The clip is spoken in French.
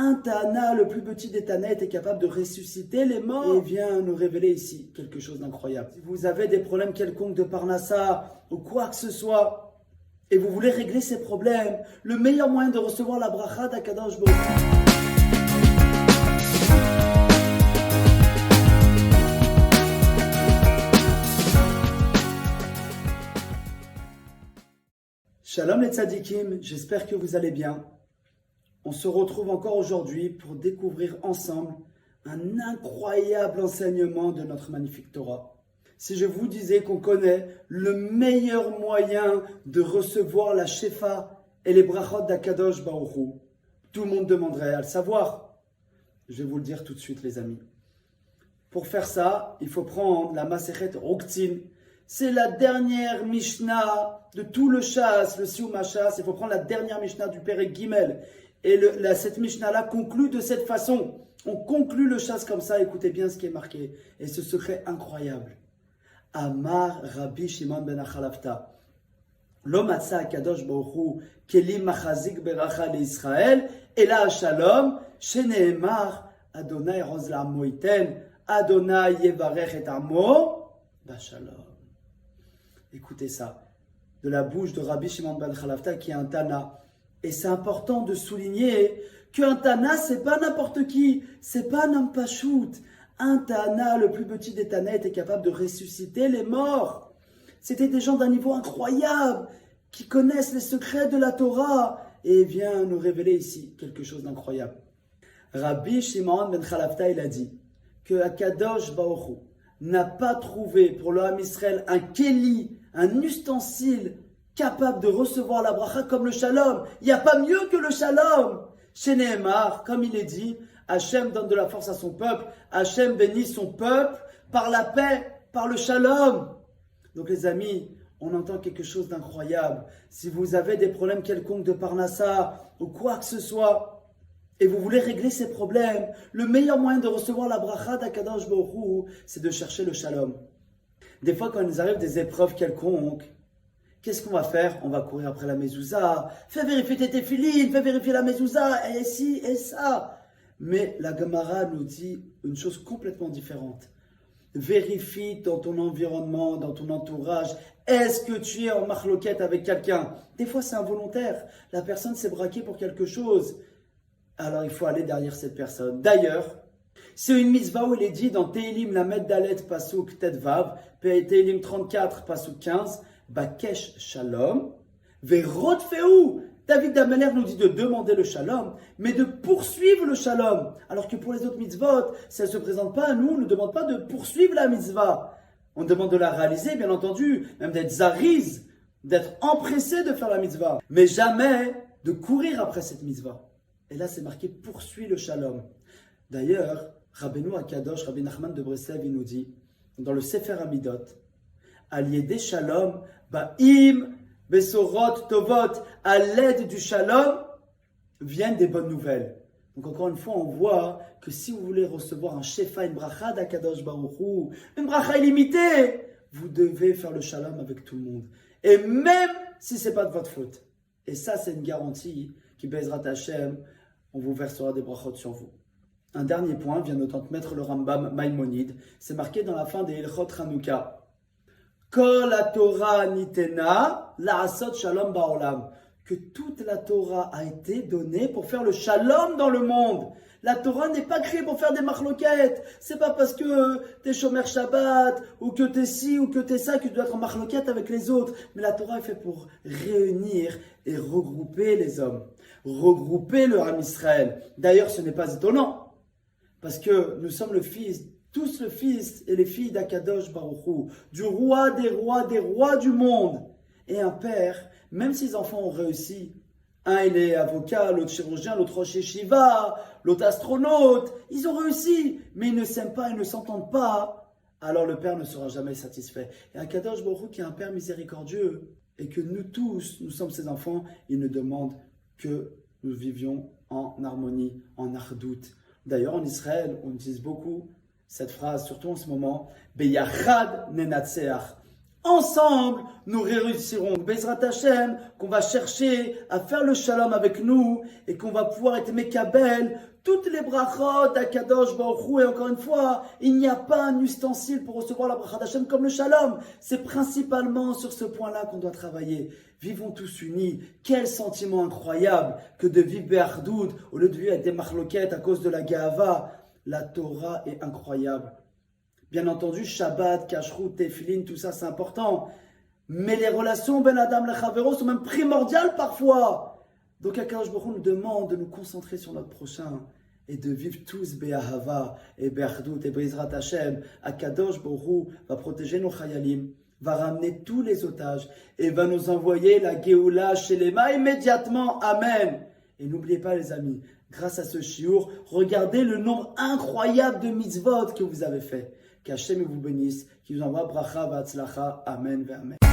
Un Tana, le plus petit des Tana, était capable de ressusciter les morts et vient nous révéler ici quelque chose d'incroyable. Si vous avez des problèmes quelconques de Parnassa ou quoi que ce soit, et vous voulez régler ces problèmes, le meilleur moyen de recevoir la bracha d'Akadosh Baruch Hu. Shalom les tzadikim, j'espère que vous allez bien. On se retrouve encore aujourd'hui pour découvrir ensemble un incroyable enseignement de notre magnifique Torah. Si je vous disais qu'on connaît le meilleur moyen de recevoir la Shefa et les brachot d'Akadosh Baruch Hu, tout le monde demanderait à le savoir. Je vais vous le dire tout de suite les amis. Pour faire ça, il faut prendre la Masechet Ruktzin. C'est la dernière Mishnah de tout le Shas, le Sium HaShas. Il faut prendre la dernière Mishnah du Perek Gimel. Et cette Mishnah-là conclut de cette façon. On conclut le Shas comme ça, écoutez bien ce qui est marqué. Et ce secret incroyable. Amar Rabbi Shimon ben Achalafta. Lo matza Akadosh Baruch Hu kelim machazik beracha leIsraël ela shalom sheneemar Adonai roz la'amo iten Adonai yevarech et amo bashalom. Écoutez ça, de la bouche de Rabbi Shimon ben Achalafta qui est un Tana. Et c'est important de souligner qu'un Tana, c'est pas n'importe qui, c'est pas un homme pachout. Un Tana, le plus petit des Tana, était capable de ressusciter les morts. C'était des gens d'un niveau incroyable, qui connaissent les secrets de la Torah, et vient nous révéler ici quelque chose d'incroyable. Rabbi Shimon ben Achalafta, il a dit que Akadosh Baruch Hu n'a pas trouvé pour le Ham Israël un keli, un ustensile capable de recevoir la bracha comme le shalom. Il n'y a pas mieux que le shalom. Chez Nehemar, comme il est dit, Hachem donne de la force à son peuple, Hachem bénit son peuple par la paix, par le shalom. Donc les amis, on entend quelque chose d'incroyable. Si vous avez des problèmes quelconques de Parnassa ou quoi que ce soit, et vous voulez régler ces problèmes, le meilleur moyen de recevoir la bracha d'Akadosh Baruch Hu, c'est de chercher le shalom. Des fois, quand il nous arrive des épreuves quelconques, qu'est-ce qu'on va faire? On va courir après la mezouza. Fais vérifier tes téfilines, fais vérifier la mezouza, et ci, et ça. Mais la Gemara nous dit une chose complètement différente. Vérifie dans ton environnement, dans ton entourage. Est-ce que tu es en marloquette avec quelqu'un? Des fois, c'est involontaire. La personne s'est braquée pour quelque chose. Alors, il faut aller derrière cette personne. D'ailleurs, c'est une mitzvah où il est dit dans Tehilim Lamed Dalet Pasuk Tetvav, Tehilim 34 Pasuk 15, Bakesh Shalom, Verodfeu. David d'Ameler nous dit de demander le Shalom, mais de poursuivre le Shalom. Alors que pour les autres mitzvot, si elle ne se présente pas à nous, on ne demande pas de poursuivre la mitzvah. On demande de la réaliser, bien entendu, même d'être zariz, d'être empressé de faire la mitzvah, mais jamais de courir après cette mitzvah. Et là, c'est marqué poursuit le Shalom. D'ailleurs, Rabbeinu Akadosh, Rabbi Nachman de Breslev, il nous dit, dans le Sefer Amidot, Al-Yedé Shalom, Ba'im, Besorot, Tovot, à l'aide du Shalom, viennent des bonnes nouvelles. Donc encore une fois, on voit que si vous voulez recevoir un Shefa, une bracha d'Akadosh Baruch Hu, une bracha illimitée, vous devez faire le Shalom avec tout le monde. Et même si ce n'est pas de votre faute. Et ça, c'est une garantie qui Bezrat Hashem, on vous versera des brachot sur vous. Un dernier point vient notamment mettre le Rambam Maïmonide. C'est marqué dans la fin des Ilchot Hanouka. Kol Torah nitena la'asot shalom ba'olam. Que toute la Torah a été donnée pour faire le shalom dans le monde. La Torah n'est pas créée pour faire des marloquettes. C'est pas parce que t'es shomer Shabbat, ou que t'es ci, ou que t'es ça, que tu dois être en marloquette avec les autres. Mais la Torah est faite pour réunir et regrouper les hommes. Regrouper le Ham Israël. D'ailleurs, ce n'est pas étonnant. Parce que nous sommes tous le fils et les filles d'Akadosh Baruch Hu, du roi des rois du monde. Et un père, même si les enfants ont réussi, un il est avocat, l'autre chirurgien, l'autre rosh yeshiva, l'autre astronaute, ils ont réussi, mais ils ne s'aiment pas, ils ne s'entendent pas, alors le père ne sera jamais satisfait. Et Akadosh Baruch Hu, qui est un père miséricordieux, et que nous tous, nous sommes ses enfants, il ne demande que nous vivions en harmonie, en ardout. D'ailleurs, en Israël, on utilise beaucoup cette phrase, surtout en ce moment, Beyachad nenatseach. Ensemble, nous réussirons. Bezrat Hashem, qu'on va chercher à faire le shalom avec nous et qu'on va pouvoir être mekabel toutes les brachot à Kadosh Baruch Hu. Et encore une fois, il n'y a pas un ustensile pour recevoir la bracha d'Hashem comme le shalom. C'est principalement sur ce point-là qu'on doit travailler. Vivons tous unis. Quel sentiment incroyable que de vivre Be'achdout au lieu de vivre avec des marloquettes à cause de la Gahava. La Torah est incroyable. Bien entendu, Shabbat, Kashrut, Tefillin, tout ça c'est important. Mais les relations Ben Adam et Chavero sont même primordiales parfois. Donc Akadosh Baruch Hu nous demande de nous concentrer sur notre prochain et de vivre tous Be'ahava et Be'achdut et Be'izrat Hashem. Akadosh Baruch Hu va protéger nos chayalim, va ramener tous les otages et va nous envoyer la Géoula chez les mains immédiatement. Amen. Et n'oubliez pas les amis, grâce à ce shiur, regardez le nombre incroyable de mitzvot que vous avez fait. Qu'Hachem vous bénisse, qu'il vous envoie bracha v'atzlacha. Amen, amen.